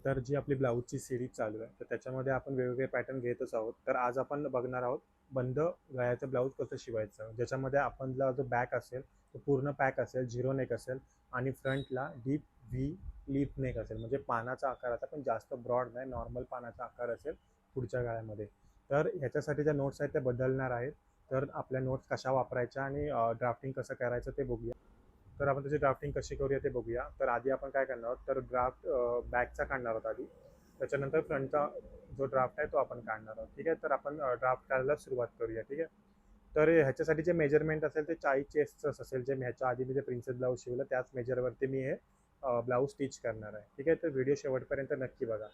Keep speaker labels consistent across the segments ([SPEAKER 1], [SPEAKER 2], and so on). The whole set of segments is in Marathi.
[SPEAKER 1] नंतर जी आपली ब्लाऊजची सिरीज चालू आहे तर त्याच्यामध्ये आपण वेगवेगळे पॅटर्न घेतच आहोत. तर आज आपण बघणार आहोत बंद गळ्याचं ब्लाऊज कसं शिवायचं, ज्याच्यामध्ये आपला जो बॅक असेल तो पूर्ण पॅक असेल, झिरो नेक असेल आणि फ्रंटला डीप व्ही लीप नेक असेल, म्हणजे पानाचा आकाराचा पण जास्त ब्रॉड नाही, नॉर्मल पानाचा आकार असेल पुढच्या गळ्यामध्ये. तर ह्याच्यासाठी ज्या नोट्स आहेत त्या बदलणार आहेत. तर आपल्या नोट्स कशा वापरायच्या आणि ड्राफ्टिंग कसं करायचं ते बघूया. तर आपण त्याची ड्राफ्टिंग कशी करूया ते बघूया. तर आधी आपण काय करणार आहोत, तर ड्राफ्ट बॅकचा काढणार आहोत आधी, त्याच्यानंतर फ्रंटचा जो ड्राफ्ट आहे तो आपण काढणार आहोत. ठीक आहे, तर आपण ड्राफ्ट काढायला सुरुवात करूया. ठीक आहे, तर ह्याच्यासाठी जे मेजरमेंट असेल ते 40 चेस्टच असेल, जे ह्याच्या आधी मी जे प्रिन्सेस ब्लाऊज शिवलं त्याच मेजरवरती मी हे ब्लाऊज स्टिच करणार आहे. ठीक आहे, तर व्हिडिओ शेवटपर्यंत नक्की बघा.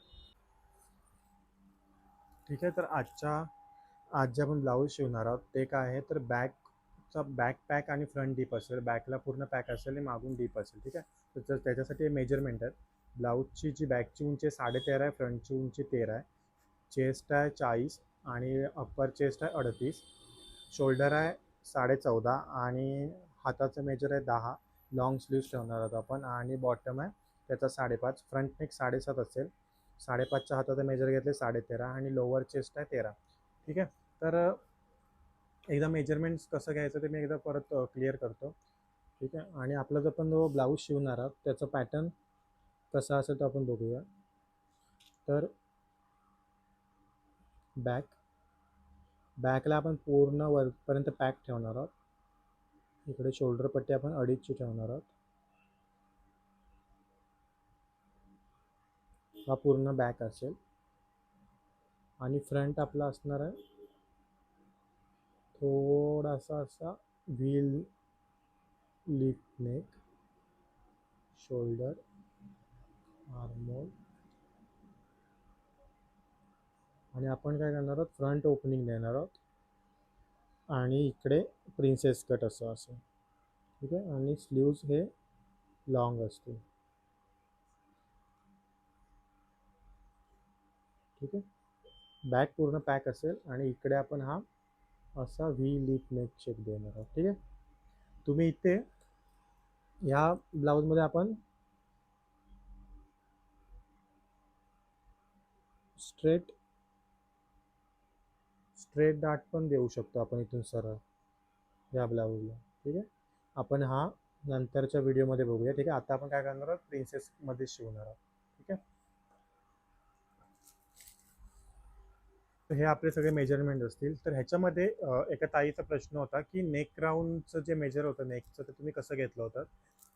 [SPEAKER 1] ठीक आहे, तर आज जे आपण ब्लाऊज शिवणार आहोत ते काय आहे, तर बॅक पॅक आणि फ्रंट डीप असेल, बॅकला पूर्ण पॅक असेल आणि मागून डीप असेल. ठीक आहे, तर त्याच्यासाठी मेजरमेंट आहेत. ब्लाऊजची जी बॅकची उंची 13.5 आहे, फ्रंटची उंची 13 आहे, चेस्ट आहे 40 आणि अप्पर चेस्ट आहे 38, शोल्डर आहे 14.5 आणि हाताचं मेजर आहे 10. लॉंग स्लीव्स ठेवणार आहोत आपण आणि बॉटम आहे त्याचा 5.5, फ्रंट नेक 7.5 असेल, 5.5च्या हाताचं मेजर घेतले 13.5 आणि लोअर चेस्ट आहे 13. ठीक आहे, तर एकदा मेजरमेंट्स कसं घ्यायचं ते मी एकदा परत क्लिअर करतो. ठीक आहे, आणि आपला जो पण जो ब्लाऊज शिवणार आहोत त्याचं पॅटर्न कसा असेल तो आपण बघूया. तर बॅकला आपण पूर्ण वरपर्यंत पॅक ठेवणार आहोत. इकडे शोल्डर पट्टी आपण 2.5ची ठेवणार आहोत. हा पूर्ण बॅक असेल आणि फ्रंट आपला असणार आहे थोडासा असा व्हील लीप नेक, शोल्डर, आर्महोल आणि आपण काय करणार आहोत, फ्रंट ओपनिंग देणार आहोत आणि इकडे प्रिन्सेस कट असं असेल. ठीक आहे, आणि स्लीव्ज हे लॉंग असतील. ठीक आहे, बॅक पूर्ण पॅक असेल आणि इकडे आपण हा असा व्ही लीप नेक शेप देणार आहोत. ठीक आहे, तुम्ही इथे ह्या ब्लाऊजमध्ये आपण स्ट्रेट डाट पण देऊ शकतो आपण इथून सरळ या ब्लाऊजला. ठीक आहे, आपण हा नंतरच्या व्हिडिओमध्ये बघूया. ठीक आहे, आता आपण काय करणार आहोत, प्रिन्सेसमध्ये शिवणार आहोत. ठीक आहे, तर हे आपले सगळे मेजरमेंट असतील. तर ह्याच्यामध्ये एका ताईचा प्रश्न होता की नेक राऊंडचं जे मेजर होतं नेकचं ते तुम्ही कसं घेतलं होतं.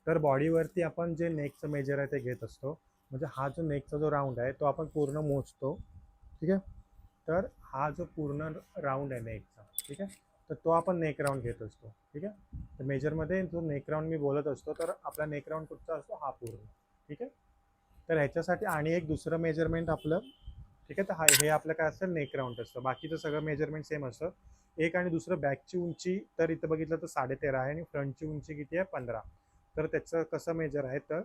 [SPEAKER 1] तर बॉडीवरती आपण जे नेकचं मेजर आहे ते घेत असतो, म्हणजे हा जो नेकचा जो राऊंड आहे तो आपण पूर्ण मोजतो. ठीक आहे, तर हा जो पूर्ण राऊंड आहे नेकचा, ठीक आहे, तर तो आपण नेक राऊंड घेत असतो. ठीक आहे, तर मेजरमध्ये जो नेक राऊंड मी बोलत असतो तर आपला नेक राऊंड कुठचा असतो, हा पूर्ण. ठीक आहे, तर ह्याच्यासाठी आणि एक दुसरं मेजरमेंट आपलं, ठीक आहे, तर हा हे आपलं काय असतं, नेक राऊंड असतं. बाकीचं सगळं मेजरमेंट सेम असतं. एक आणि दुसरं बॅकची उंची तर इथं बघितलं तर 13.5 आहे आणि फ्रंटची उंची किती आहे, 15. तर त्याचं कसं मेजर आहे, तर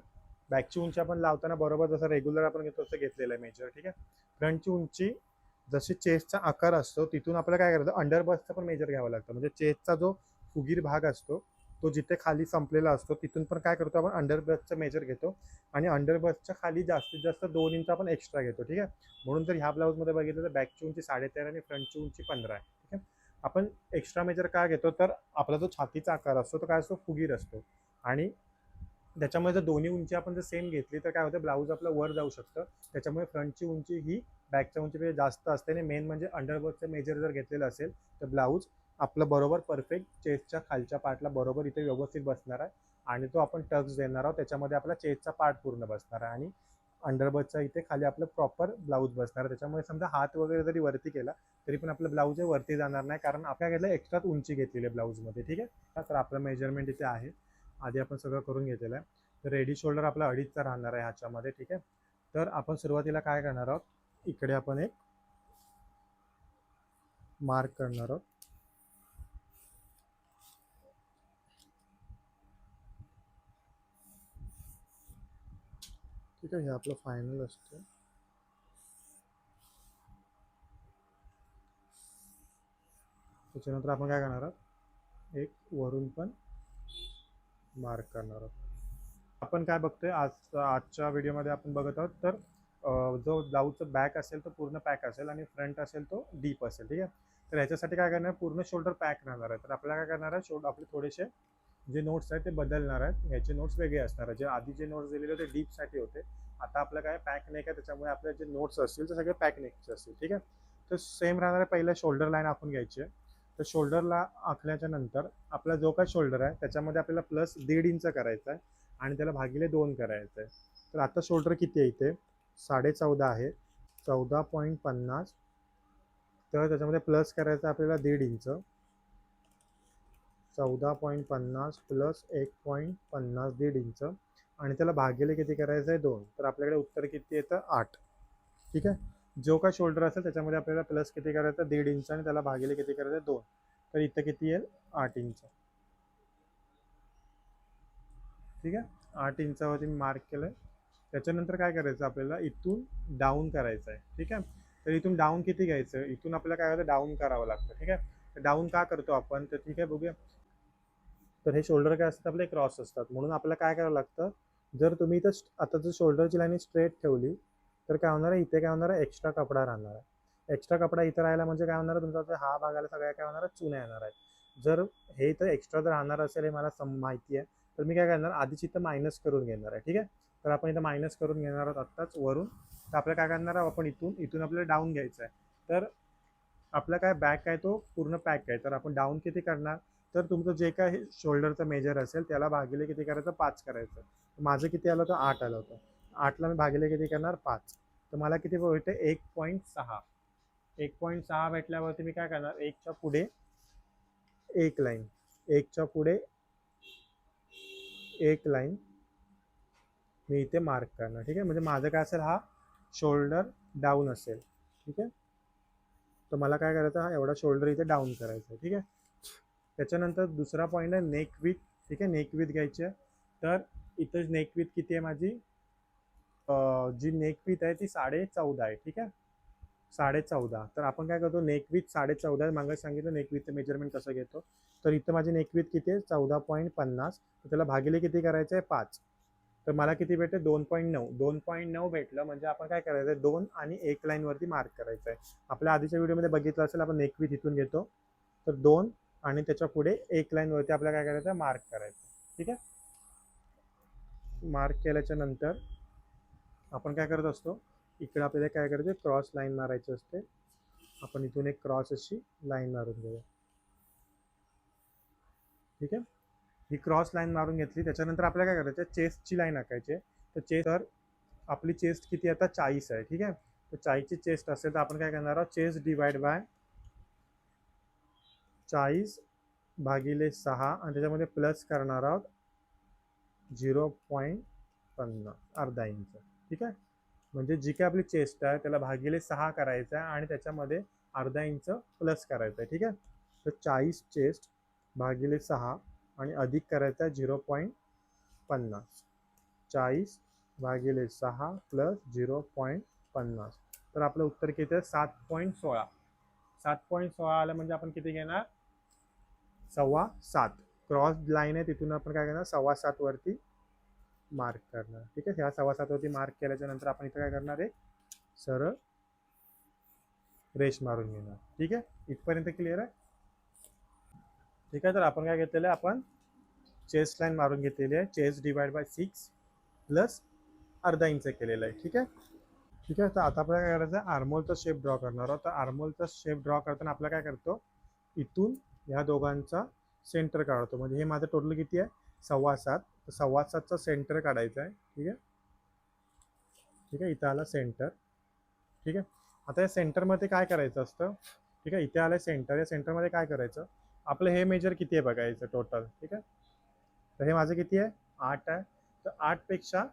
[SPEAKER 1] बॅकची उंची आपण लावताना बरोबर जसं रेग्युलर आपण घेतो तसं घेतलेलं आहे मेजर. ठीक आहे, फ्रंटची उंची जशी चेस्टचा आकार असतो तिथून आपल्याला काय करायचं, अंडरबर्थचा पण मेजर घ्यावा लागतं. म्हणजे चेस्टचा जो फुगीर भाग असतो तो जिथे खाली संपलेला असतो तिथून पण काय करतो आपण, अंडरबर्थचं मेजर घेतो आणि अंडरबर्थच्या खाली जास्तीत जास्त 2 इंच आपण एक्स्ट्रा घेतो. ठीक आहे, म्हणून जर ह्या ब्लाऊजमध्ये बघितलं तर बॅकची उंची 13.5 आणि फ्रंटची उंची 15 आहे. ठीक आहे, आपण एक्स्ट्रा मेजर काय घेतो, तर आपला जो छातीचा आकार असतो तो काय असतो, फुगीर असतो आणि त्याच्यामुळे जर दोन्ही उंची आपण जर सेम घेतली तर काय होतं, ब्लाऊज आपलं वर जाऊ शकतं. त्याच्यामुळे फ्रंटची उंची ही बॅकच्या उंचीपेक्षा जास्त असते आणि मेन म्हणजे अंडरबर्थचं मेजर जर घेतलेलं असेल तर ब्लाऊज आपलं बरोबर परफेक्ट चेस्टच्या खालच्या पार्टला बरोबर इथे व्यवस्थित बसणार आहे आणि तो आपण टक्स देणार आहोत, त्याच्यामध्ये आपला चेस्टचा पार्ट पूर्ण बसणार आहे आणि अंडरबर्थचा इथे खाली आपलं प्रॉपर ब्लाऊज बसणार आहे. त्याच्यामुळे समजा हात वगैरे जरी वरती केला तरी पण आपलं ब्लाऊज हे वरती जाणार नाही, कारण आपल्या घेतलं एक्स्ट्रा उंची घेतलेली आहे ब्लाऊजमध्ये. ठीक आहे, तर आपलं मेजरमेंट इथे आहे, आधी आपण सगळं करून घेतलेलं आहे. तर रेडी शोल्डर आपला 2.5चा राहणार आहे ह्याच्यामध्ये. ठीक आहे, तर आपण सुरुवातीला काय करणार आहोत, इकडे आपण एक मार्क करणार आहोत. ठीक आहे, हे आपलं फायनल असतं. त्याच्यानंतर आपण काय करणार आहोत, एक वरून पण मार्क करणार आहोत. आपण काय बघतोय आजच्या व्हिडिओमध्ये आपण बघत आहोत, तर जो ब्लाऊजचं बॅक असेल तो पूर्ण पॅक असेल आणि फ्रंट असेल तो डीप असेल. ठीक आहे. तर ह्याच्यासाठी काय करणार, पूर्ण शोल्डर पॅक राहणार आहे. तर आपल्याला काय करणार आहे, आपले थोडेसे जे नोट्स आहेत ते बदलणार आहेत. ह्याचे नोट्स वेगळे असणार आहेत. जे आधी जे नोट्स दिलेले होते डीपसाठी होते, आता आपलं काय पॅक नेक आहे, त्याच्यामुळे आपले जे नोट्स असतील ते सगळे पॅक नेकचे असतील. ठीक आहे. तर सेम राहणार आहे. पहिल्या शोल्डर लाईन आखून घ्यायची आहे. तर शोल्डरला आखल्याच्या नंतर आपला जो काय शोल्डर आहे त्याच्यामध्ये आपल्याला प्लस 1.5 इंच करायचा आहे आणि त्याला भागिले 2 करायचं आहे. तर आता शोल्डर किती आहे इथे 14.5 आहे, 14.50. तर त्याच्यामध्ये प्लस करायचं आपल्याला 1.5 इंच, 14.50 प्लस 1.50 1.5 इंच आणि त्याला भागिले किती करायचं आहे 2. तर आपल्याकडे उत्तर किती येतं 8. ठीक आहे. जो काय शोल्डर असेल त्याच्यामध्ये आपल्याला प्लस किती करायचं 1.5 इंच आणि त्याला भागिले किती करायचं 2. तर इथं किती येईल 8 इंच. ठीक आहे. 8 इंचावरती मी मार्क केलंय. त्याच्यानंतर काय करायचं आपल्याला इथून डाऊन करायचं आहे. ठीक आहे. तर इथून डाऊन किती घ्यायचं, इथून आपल्याला काय होतं डाऊन करावं लागतं. ठीक आहे. डाऊन का करतो आपण, तर ठीक आहे बघूया. तर हे शोल्डर काय असतात आपले क्रॉस असतात, म्हणून आपल्याला काय करावं लागतं, जर तुम्ही इथं आता जर शोल्डरची लाईन स्ट्रेट ठेवली तर काय होणार आहे, इथे काय होणार आहे एक्स्ट्रा कपडा राहणार आहे. एक्स्ट्रा कपडा इथं राहिला म्हणजे काय होणार आहे, तुमचा हा भागाला सगळ्या काय होणार आहे चुन्या येणार आहेत. जर हे इथं एक्स्ट्रा जर राहणार असेल हे मला माहिती आहे, तर मी काय करणार आधीच इथं मायनस करून घेणार आहे. ठीक आहे. तर आपण इथं मायनस करून घेणार आहोत आत्ताच वरून. तर आपल्याला काय करणार आहे, आपण इथून इथून आपल्याला डाऊन घ्यायचं आहे. तर आपला काय बॅक आहे तो पूर्ण पॅक आहे, तर आपण डाऊन किती करणार, तर तुमचं जे काय शोल्डरचं मेजर असेल त्याला भागिले किती करायचं 5 करायचं. माझं किती आलं होतं 8 आलं होतं. 8ला मी भागिले किती करणार 5. तर मला किती भेटते 1.6. 1.6 भेटल्यावरती मी काय करणार, एकच्या पुढे एक लाईन, एकच्या पुढे एक लाईन मी इथे मार्क करणार. ठीक आहे. म्हणजे माझं काय असेल, हा शोल्डर डाऊन असेल. ठीक आहे. तर मला काय करायचं, हा एवढा शोल्डर इथे डाऊन करायचा आहे. ठीक आहे. त्याच्यानंतर दुसरा पॉईंट आहे नेक विथ. ठीक आहे. नेक विथ घ्यायची आहे. तर इथं नेक विथ किती आहे माझी, जी नेक विथ आहे ती 14.5 आहे. ठीक आहे. 14.5. तर आपण काय करतो, नेक विथ 14.5 मागे सांगितलं नेक विथचं मेजरमेंट कसं घेतो. तर इथं माझी नेक विथ किती आहे 14.50. तर त्याला भागिले किती करायचं आहे 5. तर मला किती भेटते 2.9. 2.9 भेटलं म्हणजे आपण काय करायचं आहे 2 आणि 1 लाईनवरती मार्क करायचं आहे. आपल्या आधीच्या व्हिडिओमध्ये बघितलं असेल आपण नेक विथ इथून घेतो. तर 2 आणि त्याच्या पुढे 1 लाईनवरती आपल्याला काय करायचं आहे मार्क करायचं. ठीक आहे. मार्क केल्याच्या नंतर आपण काय करत असतो, इकडे आपल्याला काय करायचं क्रॉस लाईन मारायची असते. आपण इथून एक क्रॉस अशी लाईन मारून घेऊया. ठीक आहे. ही क्रॉस लाईन मारून घेतली. त्याच्यानंतर आपल्याला काय करायचं, चेस्टची लाईन आखायची. तर तर आपली चेस्ट किती आता 40 आहे. ठीक आहे. तर 40ची चेस्ट असेल तर आपण काय करणार आहोत, चेस्ट डिवाइड बाय 40 भागिले 6 आणि त्याच्यामध्ये प्लस करणार आहोत 0.50 अर्धा इंच. ठीक आहे. म्हणजे जी काय आपली चेस्ट आहे त्याला भागिले 6 करायचं आहे आणि त्याच्यामध्ये अर्धा इंच प्लस करायचं आहे. ठीक आहे. तर 40 चेस्ट भागिले 6 आणि अधिक करायचं आहे 0.50. 40 भागिले 6 प्लस 0.50. तर आपलं उत्तर किती आहे 7.16. 7.16 आलं म्हणजे आपण किती घेणार 7.25. क्रॉस लाईन आहे तिथून आपण काय करणार 7.25 वरती मार्क करणार. ठीक आहे. ह्या 7.25 वरती मार्क केल्याच्या नंतर आपण इथं काय करणार आहे सरळ रेष मारून घेणार. ठीक आहे. इथपर्यंत क्लिअर आहे. ठीक आहे. तर आपण काय घेतलेलं आहे, आपण चेस्ट लाईन मारून घेतलेली आहे. चेस्ट डिवाइड बाय 6 प्लस अर्धा इंच केलेलं आहे. ठीक आहे. ठीक आहे. तर आता आपल्याला काय करायचं आहे, आर्मोलचा शेप ड्रॉ करणार आहोत. तर आर्मोलचा शेप ड्रॉ करताना आपल्याला काय करतो, इथून ह्या दोघांचा सेंटर काढतो. म्हणजे हे माझं टोटल किती आहे 7.25. तर 7.25चा सेंटर काढायचा आहे. ठीक आहे. ठीक आहे. इथं आला सेंटर. ठीक आहे. आता या सेंटरमध्ये काय करायचं असतं, ठीक आहे, इथे आलं सेंटर. या सेंटरमध्ये काय करायचं, आपलं हे मेजर किती आहे बघायचं टोटल. ठीक आहे. तर हे माझं किती आहे 8 आहे. तर 8 पेक्षा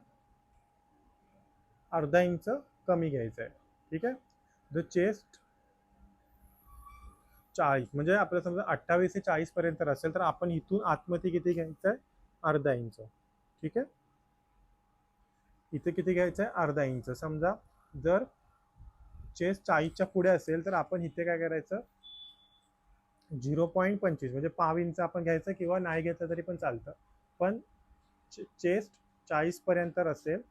[SPEAKER 1] अर्धा इंच कमी घ्यायचं आहे. ठीक आहे. द चेस्ट 40 म्हणजे आपल्याला समजा 28 ते 40 पर्यंत असेल तर आपण इथून आतमध्ये किती घ्यायचं आहे अर्धा इंच. ठीक आहे. इथे किती घ्यायचं आहे अर्धा इंच. समजा जर चेस्ट 40च्या पुढे असेल तर आपण इथे काय करायचं 0.25 म्हणजे पाव इंच आपण घ्यायचं किंवा नाही घेतलं तरी पण चालतं. पण चेस्ट 40 पर्यंत असेल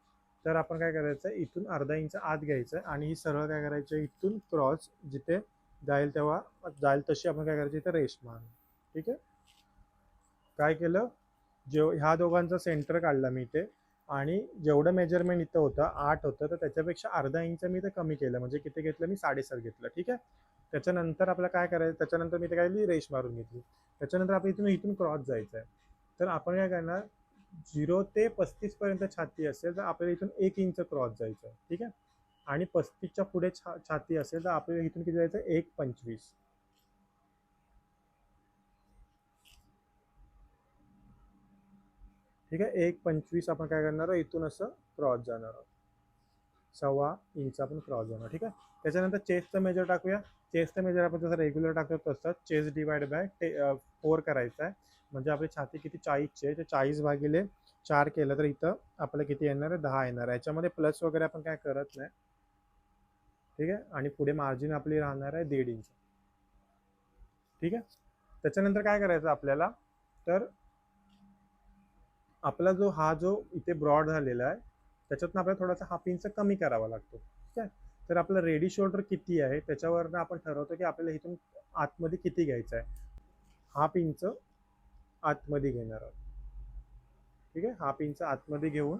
[SPEAKER 1] तर आपण काय करायचं, इथून अर्धा इंच आत घ्यायचं आणि ही सरळ काय करायचं, इथून क्रॉस जिथे जाईल तेव्हा जाईल तशी आपण काय करायची, इथे रेष मारून. ठीक आहे. काय केलं, ह्या दोघांचा सेंटर काढला मी इथे आणि जेवढं मेजरमेंट इथं होतं 8 होतं, तर त्याच्यापेक्षा अर्धा इंच मी ते कमी केलं, म्हणजे किती घेतलं मी, 7.5 घेतलं. ठीक आहे. त्याच्यानंतर आपल्याला काय करायचं, त्याच्यानंतर मी ते काय रेष मारून घेतली. त्याच्यानंतर आपण इथून इथून क्रॉस जायचं आहे. तर आपण काय करणार, 0 ते 35 पर्यंत छाती असेल तर आपल्याला इथून 1 इंच क्रॉस जायचं आहे. ठीक आहे. आणि 35च्या पुढे छाती असेल तर आपल्याला इथून किती जायचं, 1.25. ठीक आहे. 1.25 आपण काय करणार आहोत, इथून असं क्रॉस जाणार आहोत, 1.25 इंच आपण क्रॉस जाणार. ठीक आहे. त्याच्यानंतर चेस्टचं मेजर टाकूया. चेस्टचं मेजर आपण जसं रेग्युलर टाकतो तसं चेस्ट डिवाइड बाय 4 करायचं आहे. म्हणजे आपली छाती किती 40ची आहे, तर 40/4 केलं तर इथं आपलं किती येणार आहे, 10 येणार आहे. याच्यामध्ये प्लस वगैरे आपण काय करत नाही. ठीक आहे. आणि पुढे मार्जिन आपली राहणार आहे 1.5 इंच. ठीक आहे. त्याच्यानंतर काय करायचं आपल्याला, तर आपला जो इथे ब्रॉड झालेला आहे त्याच्यातून आपल्याला थोडासा हाफ इंच कमी करावा लागतो. ठीक आहे. तर आपलं रेडी शोल्डर किती आहे त्याच्यावरनं आपण ठरवतो की आपल्याला इथून आतमध्ये किती घ्यायचं आहे. हाफ इंच आतमध्ये घेणार आहोत. ठीक आहे. हाफ इंच आतमध्ये घेऊन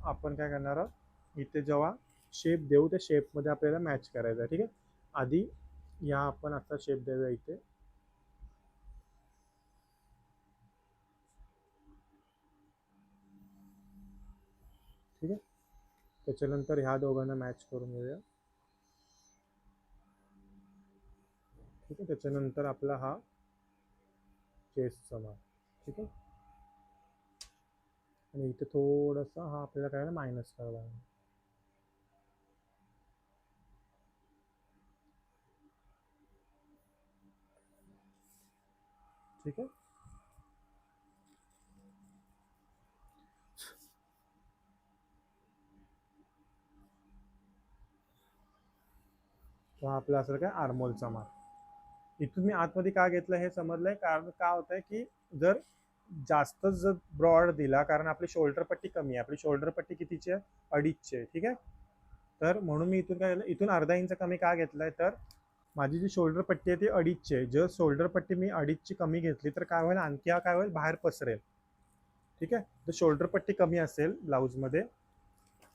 [SPEAKER 1] आपण काय करणार आहोत, इथे जेव्हा शेप देऊ त्या शेपमध्ये आपल्याला मॅच करायचं आहे. ठीक आहे. आधी या आपण असा शेप देऊया इथे. ठीक आहे. त्याच्यानंतर ह्या दोघांना मॅच करून घेऊया. ठीक आहे. त्याच्यानंतर आपला हा चेस्टचा मार्क. ठीक आहे. आणि इथे थोडंसं हा आपल्याला काय मायनस करावा लागेल. ठीक आहे. तो आपला असेल काय आर्मोलचा मार्क. इथून मी आतमध्ये का घेतलं हे समजलंय, कारण का होत आहे की जर जास्त जर ब्रॉड दिला, कारण आपली शोल्डर पट्टी कमी आहे, आपली शोल्डर पट्टी कितीची आहे, 2.5ची आहे. ठीक आहे. तर म्हणून मी इथून काय केलं, इथून अर्धा इंच कमी का घेतलाय, तर माझी जी शोल्डर पट्टी आहे ती 2.5ची आहे. जर शोल्डर पट्टी मी 2.5ची कमी घेतली तर काय होईल, आणखी हा काय होईल, बाहेर पसरेल. ठीक आहे. तर शोल्डर पट्टी कमी असेल ब्लाऊजमध्ये,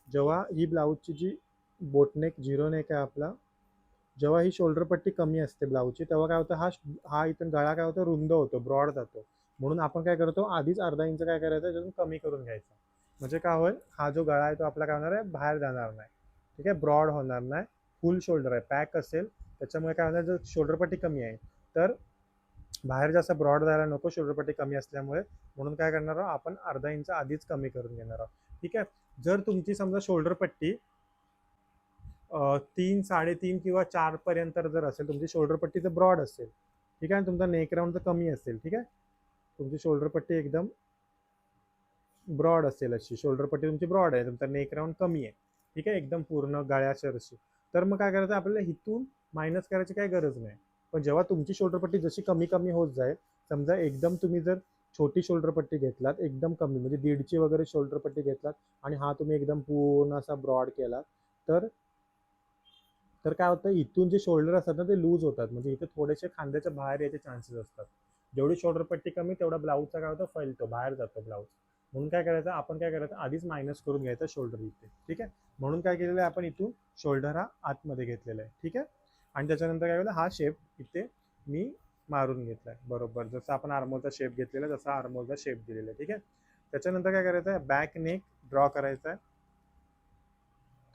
[SPEAKER 1] जेव्हा ही ब्लाऊजची जी बोटनेक झिरो नेक आहे आपला, जेव्हा ही शोल्डर पट्टी कमी असते ब्लाऊजची, तेव्हा काय होतं, हा इथून गळा काय होतो, रुंद होतो, ब्रॉड जातो. म्हणून आपण काय करतो, आधीच अर्धा इंच काय करायचं, त्याच्यातून कमी करून घ्यायचा. म्हणजे काय होईल, हा जो गळा आहे तो आपला काय होणार आहे, बाहेर जाणार नाही. ठीक आहे. ब्रॉड होणार नाही. फुल शोल्डर आहे, पॅक असेल, त्याच्यामुळे काय होणार, जर शोल्डर पट्टी कमी आहे तर बाहेर जास्त ब्रॉड जायला नको शोल्डर पट्टी कमी असल्यामुळे. म्हणून काय करणार आहोत, आपण अर्धा इंच आधीच कमी करून घेणार आहोत. ठीक आहे. जर तुमची समजा शोल्डर पट्टी 3, 3.5 किंवा 4 पर्यंत जर असेल, तुमची शोल्डर पट्टी जर ब्रॉड असेल, ठीक आहे, तुमचा नेक राऊंड जर कमी असेल, ठीक आहे, तुमची शोल्डर पट्टी एकदम ब्रॉड असेल, अशी शोल्डर पट्टी तुमची ब्रॉड आहे, तुमचा नेक राऊंड कमी आहे, ठीक आहे, एकदम पूर्ण गळ्याशरशी, तर मग काय करायचं, आपल्याला इथून मायनस करायची काही गरज नाही. पण जेव्हा तुमची शोल्डर पट्टी जशी कमी कमी होत जाईल, समजा एकदम तुम्ही जर छोटी शोल्डर पट्टी घेतलात, एकदम कमी म्हणजे 1.5ची वगैरे शोल्डर पट्टी घेतलात आणि हा तुम्ही एकदम पूर्ण असा ब्रॉड केलात, तर तर काय होतं, इथून जे शोल्डर असतात ना ते लूज होतात, म्हणजे इथे थोडेसे खांद्याच्या बाहेर यायचे चान्सेस असतात. जेवढी शोल्डर पट्टी कमी तेवढा ब्लाऊजचा काय होतं, फैलतो, बाहेर जातो ब्लाऊज. म्हणून काय करायचं, आपण काय करायचं, आधीच मायनस करून घ्यायचं शोल्डर इथे. ठीक आहे. म्हणून काय केलेलं आहे, आपण इथून शोल्डर हा आतमध्ये घेतलेला आहे. ठीक आहे. आणि त्याच्यानंतर काय केलं, हा शेप इथे मी मारून घेतलाय बरोबर, जसं आपण आर्मोलचा शेप घेतलेला जसा आर्मोलचा शेप दिलेला आहे. ठीक आहे. त्याच्यानंतर काय करायचं आहे, बॅक नेक ड्रॉ करायचा आहे.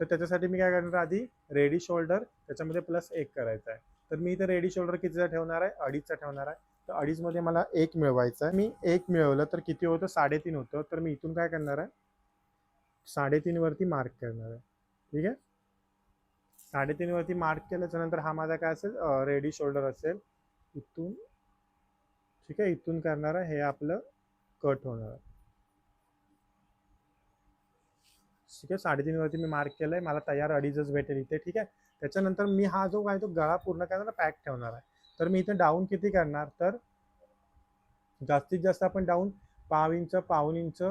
[SPEAKER 1] तर त्याच्यासाठी मी काय करणार, आधी रेडी शोल्डर त्याच्यामध्ये +1 करायचा आहे. तर मी इथे रेडी शोल्डर कितीचा ठेवणार आहे, 2.5चा ठेवणार आहे. तर 2.5 मध्ये मला 1 मिळवायचा आहे. मी 1 मिळवलं तर किती होतं, 3.5 होतं. तर मी इथून काय करणार आहे, 3.5 वरती मार्क करणार आहे. ठीक आहे. 3.5 वरती मार्क केल्याच्या नंतर हा माझा काय असेल, रेडी शोल्डर असेल इथून. ठीक आहे. इथून करणार आहे, हे आपलं कट होणार आहे. ठीक आहे. 3.5 वरती मी मार्क केलंय, मला तयार 2.5च भेटेल इथे. ठीक आहे. त्याच्यानंतर मी हा जो काय तो गळा पूर्ण करणार, पॅक ठेवणार आहे. तर मी इथे डाऊन किती करणार, तर जास्तीत जास्त आपण डाऊन 1/2 इंच, 1/2 इंच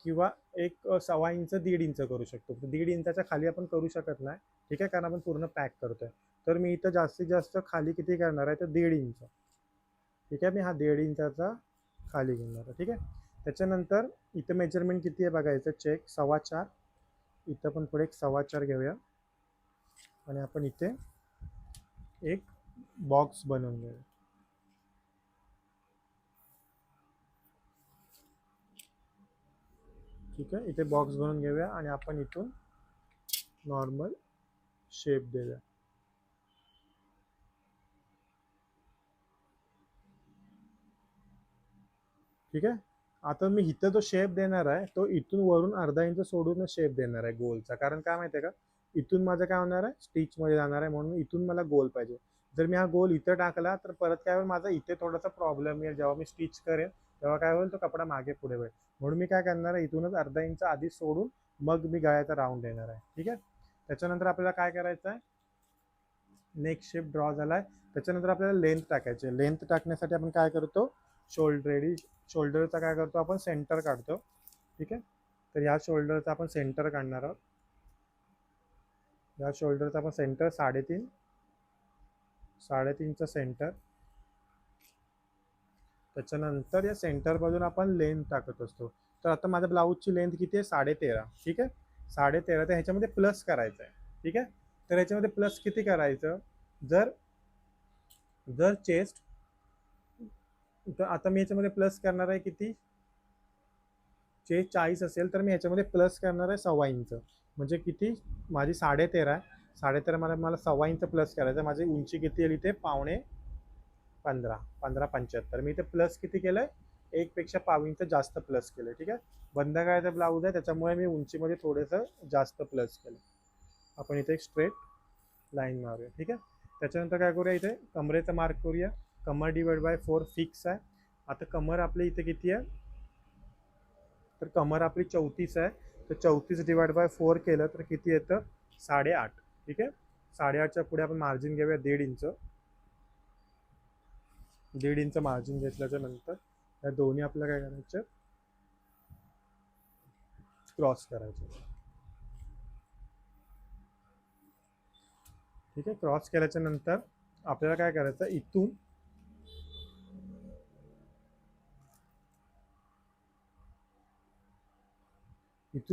[SPEAKER 1] किंवा एक 1.25 इंच 1.5 इंच करू शकतो. 1.5 इंचाच्या खाली आपण करू शकत नाही, ठीक आहे, कारण आपण पूर्ण पॅक करतोय. तर मी इथं जास्तीत जास्त खाली किती करणार आहे तर 1.5 इंच, ठीक आहे. मी हा 1.5 इंचाचा खाली घेणार आहे, ठीक आहे. त्याच्यानंतर इथं मेजरमेंट किती आहे बघायचं, चेक 4.25. इथं पण पुढे एक 4.25 घेऊया आणि आपण इथे एक बॉक्स बनवून घेऊया. ठीक आहे, इथे बॉक्स बनवून घेऊया आणि आपण इथून नॉर्मल शेप देऊया. ठीक आहे. आता मी इथं जो शेप देणार आहे तो इथून वरून अर्धा इंच सोडूनच शेप देणार आहे गोलचा, कारण काय माहिती आहे का, इथून माझं काय होणार आहे स्टिच मध्ये जाणार आहे, म्हणून इथून मला गोल पाहिजे. जर मी हा गोल इथं टाकला तर परत काय होईल, माझा इथे थोडासा प्रॉब्लेम येईल, जेव्हा मी स्टिच करेन तेव्हा काय होईल, तो कपडा मागे पुढे होईल. म्हणून मी काय करणार आहे, इथूनच अर्धा इंच आधी सोडून मग मी गळ्याचा राऊंड देणार आहे. ठीक आहे. त्याच्यानंतर आपल्याला काय करायचं आहे, नेक शेप ड्रॉ झालाय. त्याच्यानंतर आपल्याला लेंथ टाकायची. लेंथ टाकण्यासाठी आपण काय करतो, शोल्डरचा काय करतो आपण, सेंटर काढतो. ठीक आहे. तर या शोल्डरचा आपण सेंटर काढणार आहोत. या शोल्डरचा आपण सेंटर 3.5चा सेंटर. त्याच्यानंतर या सेंटर पासून आपण लेंथ टाकत असतो. तर आता माझ्या ब्लाऊजची लेंथ किती आहे, 13.5. ठीक आहे, 13.5. तर ह्याच्यामध्ये प्लस करायचं आहे. ठीक आहे. तर ह्याच्यामध्ये प्लस किती करायचं, जर जर चेस्ट, तर आता मी याच्यामध्ये प्लस करणार आहे किती, चेस्ट 40 असेल तर मी ह्याच्यामध्ये प्लस करणार आहे 1.25 इंच. म्हणजे किती, माझी 13.5 आहे, 13.5 मला 1.25 इंच प्लस करायचं. माझी उंची किती येईल इथे, 15.75. मी इथे प्लस किती केलंय, 1 पेक्षा 1.25 इंच जास्त प्लस केलंय. ठीक आहे. बंद गळ्याचा ब्लाऊज आहे त्याच्यामुळे मी उंचीमध्ये थोडंसं जास्त प्लस केलं. आपण इथे एक स्ट्रेट लाईन मारूया. ठीक आहे. त्याच्यानंतर काय करूया, इथे कमरेचा मार्क करूया. कमर /4 फिक्स आहे. आता कमर आपली इथे किती आहे, तर कमर आपली 34 आहे. तर 34/4 केलं तर किती येतं, 8.5. ठीक आहे. 8.5च्या पुढे आपण मार्जिन घेऊया 1.5 इंच. 1.5 इंच मार्जिन घेतल्याच्या नंतर या दोन्ही आपल्याला काय करायचं, क्रॉस करायचं. ठीक आहे. क्रॉस केल्याच्या नंतर आपल्याला काय करायचं, इथून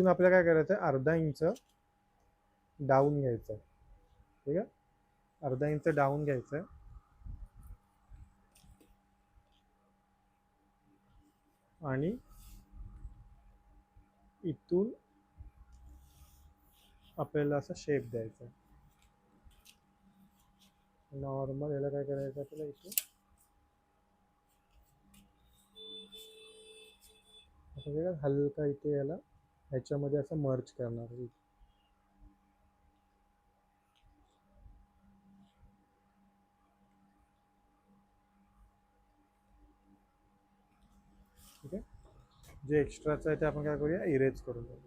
[SPEAKER 1] आपल्याला काय करायचं, अर्धा इंच डाऊन घ्यायचं. ठीक आहे. अर्धा इंच डाऊन घ्यायचं आणि इथून आपल्याला असा शेप द्यायचा. नॉर्मल याला काय करायचं आपल्याला, इथून असं हलका इथे याला ह्याच्यामध्ये असं मर्ज करणार. ठीक आहे. जे एक्स्ट्राचं आहे ते आपण काय करूया, इरेज करून घेऊ.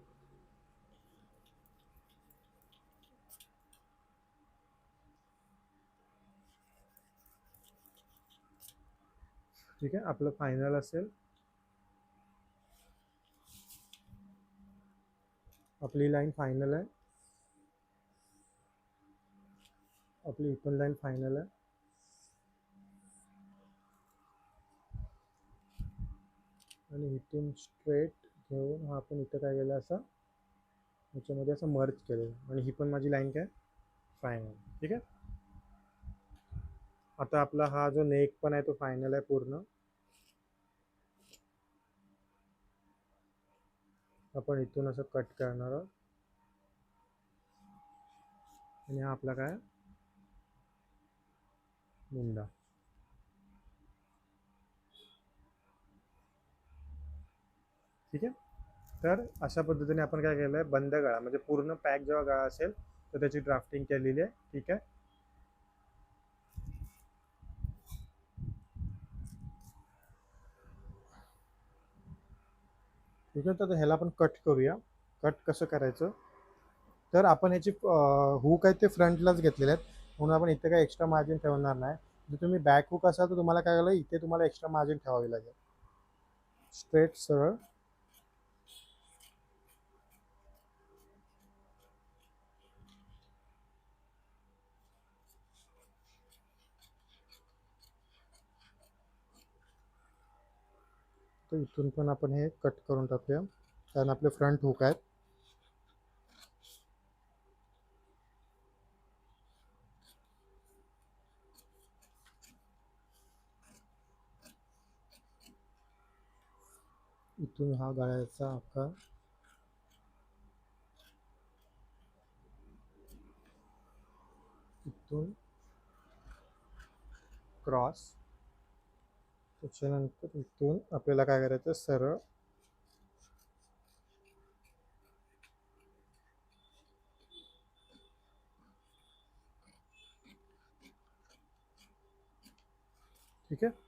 [SPEAKER 1] ठीक आहे. आपलं फायनल असेल, आपली लाईन फायनल आहे, आपली इथून लाईन फायनल आहे. आणि इथून स्ट्रेट घेऊन हा आपण इथं काय केलं, असं याच्यामध्ये असं मर्ज केलेलं, आणि ही पण माझी लाईन काय फायनल. ठीक आहे. आता आपला हा जो नेक पण आहे तो फायनल आहे पूर्ण. आपण इथून असं कट करणार आहोत आणि हा आपला काय मुंडा. ठीक आहे. तर अशा पद्धतीने आपण काय केलं आहे, बंद गळा म्हणजे पूर्ण पॅक जेव्हा गळा असेल तर त्याची ड्राफ्टिंग केलेली आहे. ठीक आहे. ठीक आहे. तर ह्याला आपण कट करूया. कट कसं करायचं, तर आपण ह्याची हुक आहे ते फ्रंटलाच घेतलेले आहेत, म्हणून आपण इथे काही एक्स्ट्रा मार्जिन ठेवणार नाही. जर तुम्ही बॅक हुक असाल तर तुम्हाला काय इथे तुम्हाला एक्स्ट्रा मार्जिन ठेवावी लागेल. स्ट्रेट सरळ तर इथून पण आपण हे कट करून टाकूया, कारण आपले फ्रंट हुक आहेत. इथून हा गळ्याचा आकार इथून क्रॉस, त्याच्यानंतर इथून आपल्याला काय करायचं, सरळ ठीक आहे.